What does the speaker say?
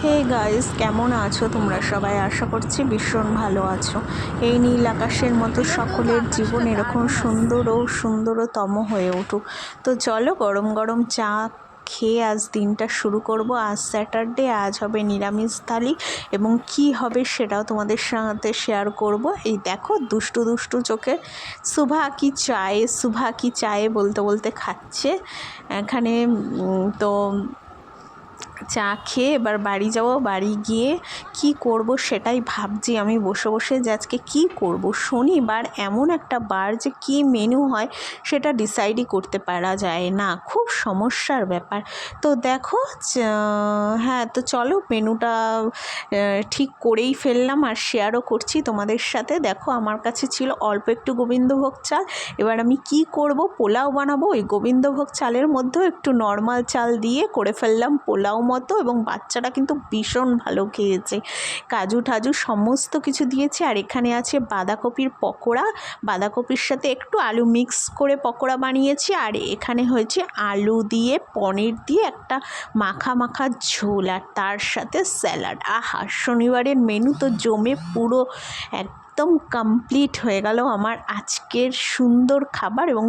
Hey guys, কেমন আছো তোমরা সবাই? আশা করছি ভীষণ ভালো আছো। এই নীল আকাশের মতো সকলের জীবন এরকম সুন্দর ও সুন্দরতম হয়ে উঠুক। তো চলো গরম গরম চা খেয়ে আজ দিনটা শুরু করব। আজ স্যাটারডে, আজ হবে নিরামিষ থালি এবং কি হবে সেটাও তোমাদের সাথে শেয়ার করব। এই দেখো দুষ্টু দুষ্টু চোখে সুভা কি চায়ে বলতে বলতে খাচ্ছে এখানে। তো চা খেয়ে এবার বাড়ি যাব। বাড়ি গিয়ে কি করব সেটাই ভাবছি আমি বসে বসে, যে আজকে কী করব। শনিবার এমন একটা বার যে কী মেনু হয় সেটা ডিসাইডই করতে পারা যায় না, খুব সমস্যার ব্যাপার। তো দেখো, হ্যাঁ, তো চলো মেনুটা ঠিক করেই ফেললাম আর শেয়ারও করছি তোমাদের সাথে। দেখো, আমার কাছে ছিল অল্প একটু গোবিন্দভোগ চাল। এবার আমি কি করব, পোলাও বানাবো। ওই গোবিন্দভোগ চালের মধ্যেও একটু নর্মাল চাল দিয়ে করে ফেললাম পোলাও মতো, এবং বাচ্চাটা কিন্তু ভীষণ ভালো খেয়েছে। কাজু টাজু সমস্ত কিছু দিয়েছি। আর এখানে আছে বাঁধাকপির পকোড়া, বাঁধাকপির সাথে একটু আলু মিক্স করে পকোড়া বানিয়েছি। আর এখানে হয়েছে আলু দিয়ে পনির দিয়ে একটা মাখা মাখা ঝোল, আর তার সাথে স্যালাড। আহা, শনিবারের মেনু তো জমে পুরো একদম কমপ্লিট হয়ে গেল আমার আজকের সুন্দর খাবার। এবং